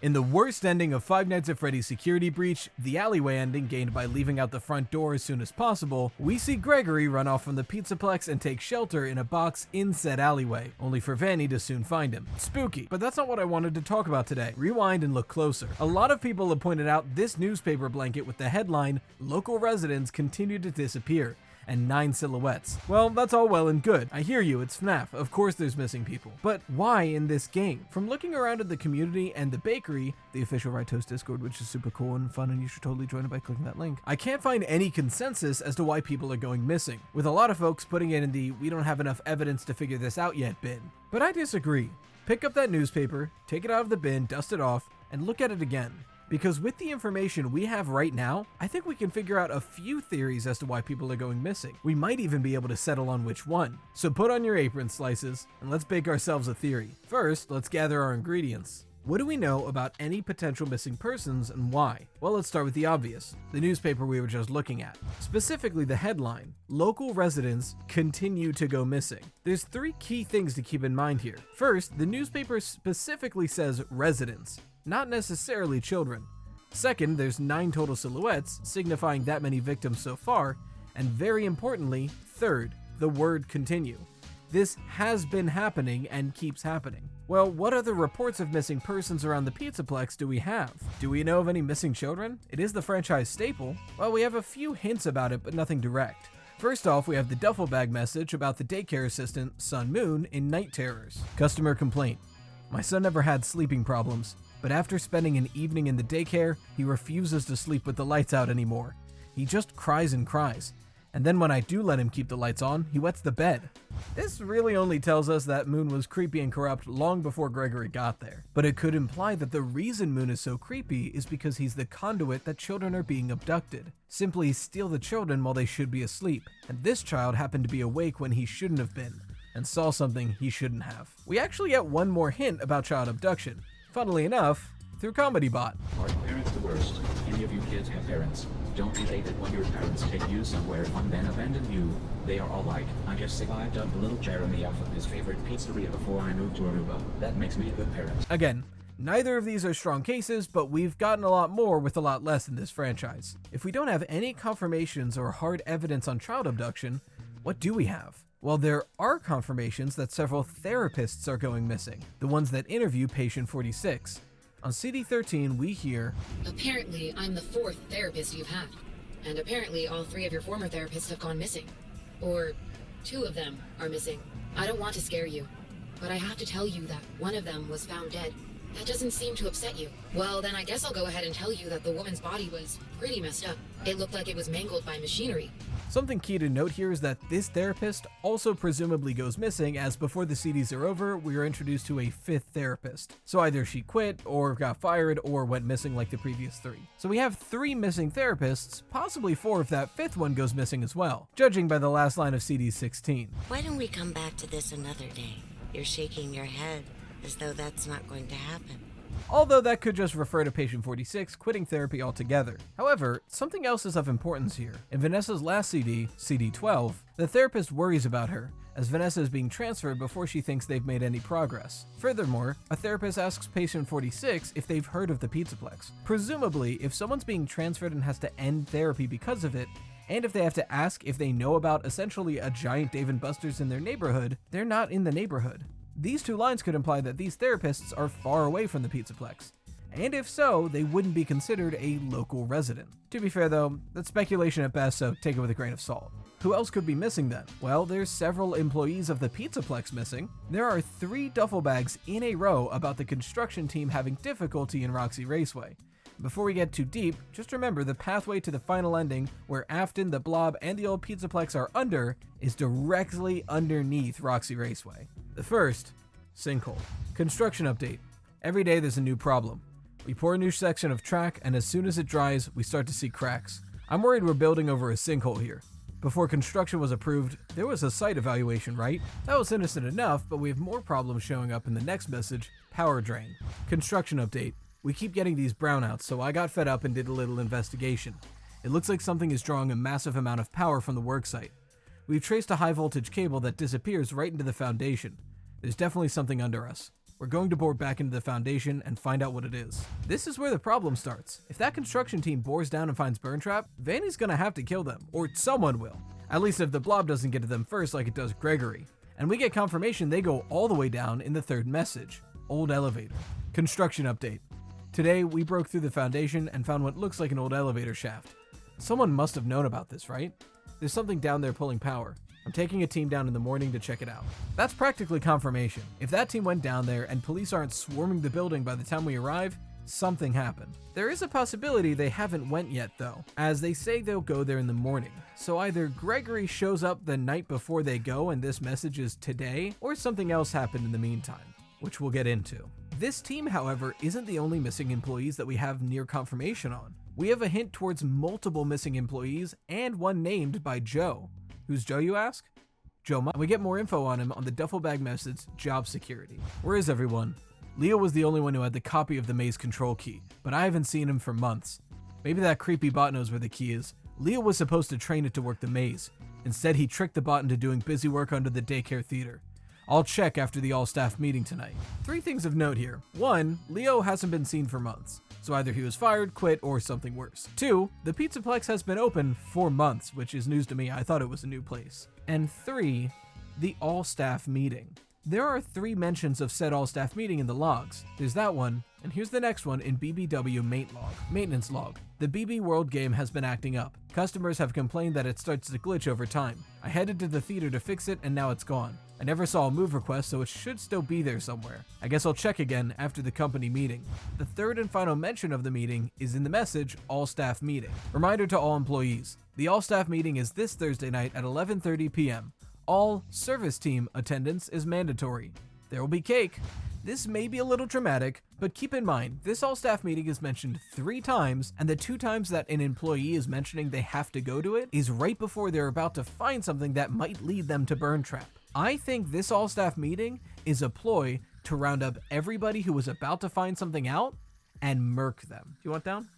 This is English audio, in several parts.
In the worst ending of Five Nights at Freddy's Security Breach, the alleyway ending gained by leaving out the front door as soon as possible, we see Gregory run off from the Pizzaplex and take shelter in a box in said alleyway, only for Vanny to soon find him. Spooky, but that's not what I wanted to talk about today. Rewind and look closer. A lot of people have pointed out this newspaper blanket with the headline, "Local residents continue to disappear," and 9 silhouettes. Well, that's all well and good. I hear you, it's FNAF. Of course there's missing people. But why in this game? From looking around at the community and the bakery, the official Right Toast Discord, which is super cool and fun and you should totally join it by clicking that link, I can't find any consensus as to why people are going missing, with a lot of folks putting it in the "we don't have enough evidence to figure this out yet" bin. But I disagree. Pick up that newspaper, take it out of the bin, dust it off, and look at it again. Because with the information we have right now, I think we can figure out a few theories as to why people are going missing. We might even be able to settle on which one. So put on your apron slices, and let's bake ourselves a theory. First, let's gather our ingredients. What do we know about any potential missing persons and why? Well, let's start with the obvious, the newspaper we were just looking at. Specifically the headline, "Local residents continue to go missing." There's 3 key things to keep in mind here. First, the newspaper specifically says residents, not necessarily children. Second, there's 9 total silhouettes, signifying that many victims so far. And very importantly, third, the word continue. This has been happening and keeps happening. Well, what other reports of missing persons around the Pizzaplex do we have? Do we know of any missing children? It is the franchise staple. Well, we have a few hints about it, but nothing direct. First off, we have the duffel bag message about the daycare assistant, Sun Moon, in Night Terrors. Customer complaint. "My son never had sleeping problems, but after spending an evening in the daycare, he refuses to sleep with the lights out anymore. He just cries and cries. And then when I do let him keep the lights on, he wets the bed." This really only tells us that Moon was creepy and corrupt long before Gregory got there. But it could imply that the reason Moon is so creepy is because he's the conduit that children are being abducted. Simply steal the children while they should be asleep. And this child happened to be awake when he shouldn't have been, and saw something he shouldn't have. We actually get one more hint about child abduction. Funnily enough, through ComedyBot. Are parents the worst? Any of you kids have parents? Don't be hated when your parents take you somewhere fun then abandon you. They are all like, "I just survived up little Jeremy off of his favorite pizzeria before I moved to Aruba. That makes me a good parent." Again, neither of these are strong cases, but we've gotten a lot more with a lot less in this franchise. If we don't have any confirmations or hard evidence on child abduction, what do we have? Well, there are confirmations that several therapists are going missing, the ones that interview patient 46. On CD13, we hear, "Apparently, I'm the 4th therapist you've had. And apparently, all 3 of your former therapists have gone missing. Or 2 of them are missing. I don't want to scare you, but I have to tell you that one of them was found dead. That doesn't seem to upset you. Well, then I guess I'll go ahead and tell you that the woman's body was pretty messed up. It looked like it was mangled by machinery." Something key to note here is that this therapist also presumably goes missing, as before the CDs are over, we are introduced to a 5th therapist. So either she quit, or got fired, or went missing like the previous 3. So we have 3 missing therapists, possibly 4 if that 5th one goes missing as well, judging by the last line of CD 16. Why don't we come back to this another day? You're shaking your head as though that's not going to happen. Although that could just refer to patient 46 quitting therapy altogether. However, something else is of importance here. In Vanessa's last CD, CD 12, the therapist worries about her, as Vanessa is being transferred before she thinks they've made any progress. Furthermore, a therapist asks patient 46 if they've heard of the Pizzaplex. Presumably, if someone's being transferred and has to end therapy because of it, and if they have to ask if they know about essentially a giant Dave & Buster's in their neighborhood, they're not in the neighborhood. These 2 lines could imply that these therapists are far away from the Pizzaplex. And if so, they wouldn't be considered a local resident. To be fair though, that's speculation at best, so take it with a grain of salt. Who else could be missing then? Well, there's several employees of the Pizzaplex missing. There are 3 duffel bags in a row about the construction team having difficulty in Roxy Raceway. Before we get too deep, just remember the pathway to the final ending, where Afton, the Blob, and the old Pizzaplex are under, is directly underneath Roxy Raceway. The first, sinkhole. Construction update. Every day there's a new problem. We pour a new section of track, and as soon as it dries, we start to see cracks. I'm worried we're building over a sinkhole here. Before construction was approved, there was a site evaluation, right? That was innocent enough, but we have more problems showing up in the next message, power drain. Construction update. We keep getting these brownouts, so I got fed up and did a little investigation. It looks like something is drawing a massive amount of power from the worksite. We've traced a high voltage cable that disappears right into the foundation. There's definitely something under us. We're going to bore back into the foundation and find out what it is. This is where the problem starts. If that construction team bores down and finds Burntrap, Vanny's gonna have to kill them, or someone will. At least if the blob doesn't get to them first like it does Gregory. And we get confirmation they go all the way down in the third message. Old elevator. Construction update. Today, we broke through the foundation and found what looks like an old elevator shaft. Someone must have known about this, right? There's something down there pulling power. I'm taking a team down in the morning to check it out. That's practically confirmation. If that team went down there and police aren't swarming the building by the time we arrive, something happened. There is a possibility they haven't went yet though, as they say they'll go there in the morning. So either Gregory shows up the night before they go and this message is today, or something else happened in the meantime, which we'll get into. This team, however, isn't the only missing employees that we have near confirmation on. We have a hint towards multiple missing employees and one named by Joe. Who's Joe, you ask? Joe. We get more info on him on the duffel bag message, job security. Where is everyone? Leo was the only one who had the copy of the maze control key, but I haven't seen him for months. Maybe that creepy bot knows where the key is. Leo was supposed to train it to work the maze. Instead, he tricked the bot into doing busy work under the daycare theater. I'll check after the all-staff meeting tonight. 3 things of note here. 1, Leo hasn't been seen for months, so either he was fired, quit, or something worse. 2, the Pizzaplex has been open for months, which is news to me. I thought it was a new place. And 3, the all-staff meeting. There are 3 mentions of said all-staff meeting in the logs. There's that one, and here's the next one in BBW maintenance log. The BB World game has been acting up. Customers have complained that it starts to glitch over time. I headed to the theater to fix it and now it's gone. I never saw a move request, so it should still be there somewhere. I guess I'll check again after the company meeting. The third and final mention of the meeting is in the message, all-staff meeting. Reminder to all employees, the all-staff meeting is this Thursday night at 11:30 p.m. All service team attendance is mandatory. There will be cake. This may be a little dramatic, but keep in mind, this all-staff meeting is mentioned 3 times, and the 2 times that an employee is mentioning they have to go to it is right before they're about to find something that might lead them to Burntrap. I think this all-staff meeting is a ploy to round up everybody who was about to find something out and murk them. Do you want down?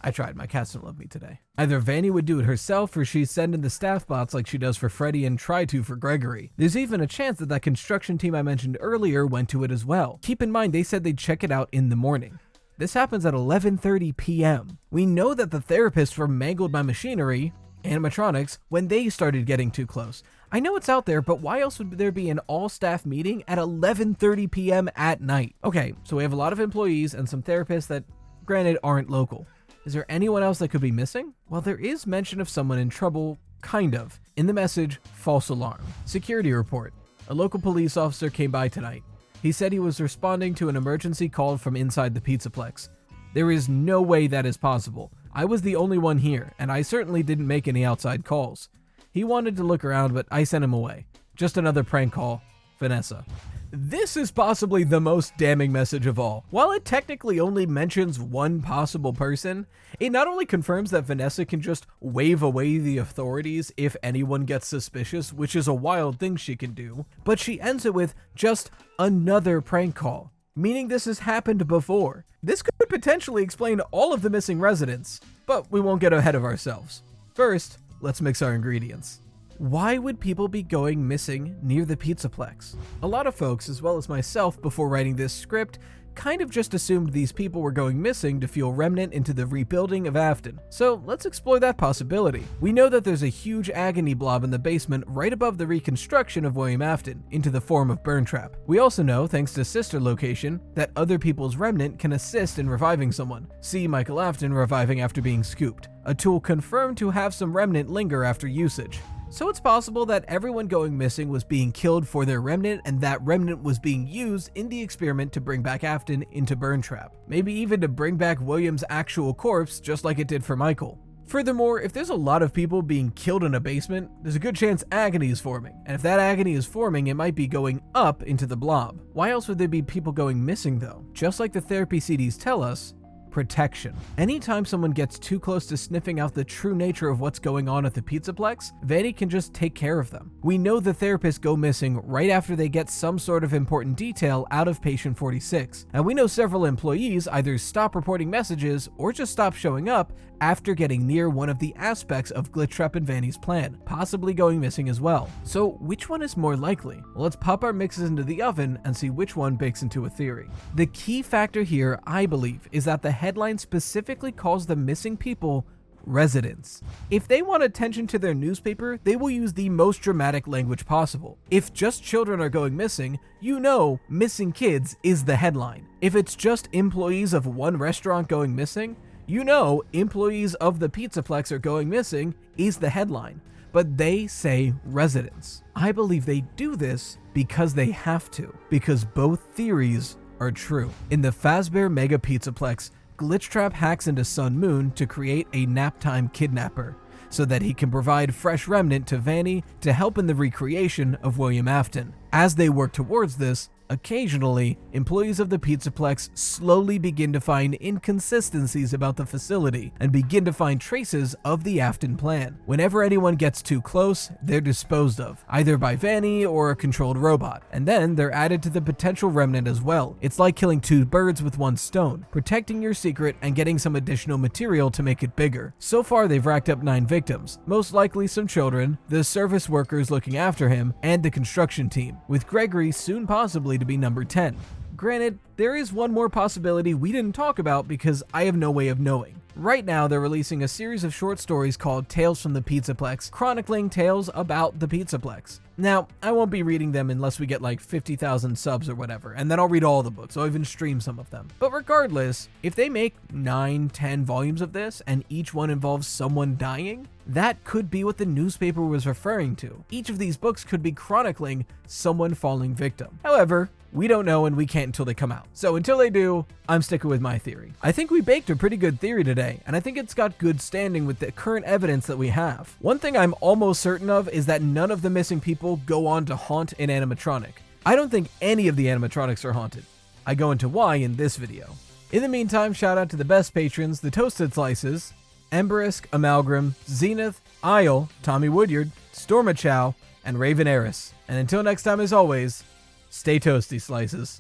I tried. My cats don't love me today. Either Vanny would do it herself or she'd send in the staff bots like she does for Freddy and try to for Gregory. There's even a chance that construction team I mentioned earlier went to it as well. Keep in mind they said they'd check it out in the morning. This happens at 11:30 p.m. We know that the therapists were mangled by machinery, animatronics, when they started getting too close. I know it's out there, but why else would there be an all-staff meeting at 11:30 p.m. at night? Okay, so we have a lot of employees and some therapists that, granted, aren't local. Is there anyone else that could be missing? Well, there is mention of someone in trouble, kind of. In the message, false alarm. Security report. A local police officer came by tonight. He said he was responding to an emergency call from inside the Pizzaplex. There is no way that is possible. I was the only one here, and I certainly didn't make any outside calls. He wanted to look around, but I sent him away. Just another prank call. Vanessa. This is possibly the most damning message of all. While it technically only mentions one possible person, it not only confirms that Vanessa can just wave away the authorities if anyone gets suspicious, which is a wild thing she can do, but she ends it with just another prank call, meaning this has happened before. This could potentially explain all of the missing residents, but we won't get ahead of ourselves. First, let's mix our ingredients. Why would people be going missing near the Pizzaplex? A lot of folks, as well as myself before writing this script, kind of just assumed these people were going missing to fuel remnant into the rebuilding of Afton. So let's explore that possibility. We know that there's a huge agony blob in the basement right above the reconstruction of William Afton, into the form of Burntrap. We also know, thanks to sister location, that other people's remnant can assist in reviving someone. See Michael Afton reviving after being scooped, a tool confirmed to have some remnant linger after usage. So it's possible that everyone going missing was being killed for their remnant, and that remnant was being used in the experiment to bring back Afton into Burntrap. Maybe even to bring back William's actual corpse, just like it did for Michael. Furthermore, if there's a lot of people being killed in a basement, there's a good chance agony is forming. And if that agony is forming, it might be going up into the blob. Why else would there be people going missing though? Just like the therapy CDs tell us, protection. Anytime someone gets too close to sniffing out the true nature of what's going on at the Pizzaplex, Vanny can just take care of them. We know the therapists go missing right after they get some sort of important detail out of patient 46, and we know several employees either stop reporting messages or just stop showing up after getting near one of the aspects of Glitchtrap and Vanny's plan, possibly going missing as well. So which one is more likely? Well, let's pop our mixes into the oven and see which one bakes into a theory. The key factor here, I believe, is that the headline specifically calls the missing people residents. If they want attention to their newspaper, they will use the most dramatic language possible. If just children are going missing, you know missing kids is the headline. If it's just employees of one restaurant going missing, you know employees of the Pizzaplex are going missing is the headline. But they say residents. I believe they do this because they have to, because both theories are true. In the Fazbear Mega Pizzaplex, Glitchtrap hacks into Sun Moon to create a naptime kidnapper, so that he can provide fresh remnant to Vanny to help in the recreation of William Afton. As they work towards this, occasionally, employees of the Pizzaplex slowly begin to find inconsistencies about the facility and begin to find traces of the Afton plan. Whenever anyone gets too close, they're disposed of, either by Vanny or a controlled robot, and then they're added to the potential remnant as well. It's like killing two birds with one stone, protecting your secret and getting some additional material to make it bigger. So far, they've racked up 9 victims, most likely some children, the service workers looking after him, and the construction team, with Gregory soon possibly to be number 10. Granted, there is one more possibility we didn't talk about because I have no way of knowing. Right now, they're releasing a series of short stories called Tales from the Pizzaplex, chronicling tales about the Pizzaplex. Now, I won't be reading them unless we get like 50,000 subs or whatever, and then I'll read all the books. I'll even stream some of them. But regardless, if they make 9, 10 volumes of this and each one involves someone dying, that could be what the newspaper was referring to. Each of these books could be chronicling someone falling victim. However, we don't know and we can't until they come out. So until they do, I'm sticking with my theory. I think we baked a pretty good theory today, and I think it's got good standing with the current evidence that we have. One thing I'm almost certain of is that none of the missing people go on to haunt an animatronic. I don't think any of the animatronics are haunted. I go into why in this video. In the meantime, shout out to the best patrons, the Toasted Slices, Emberisk, Amalgam, Zenith, Isle, Tommy Woodyard, Stormachow, and Raven Eris. And until next time, as always, stay toasty, Slices.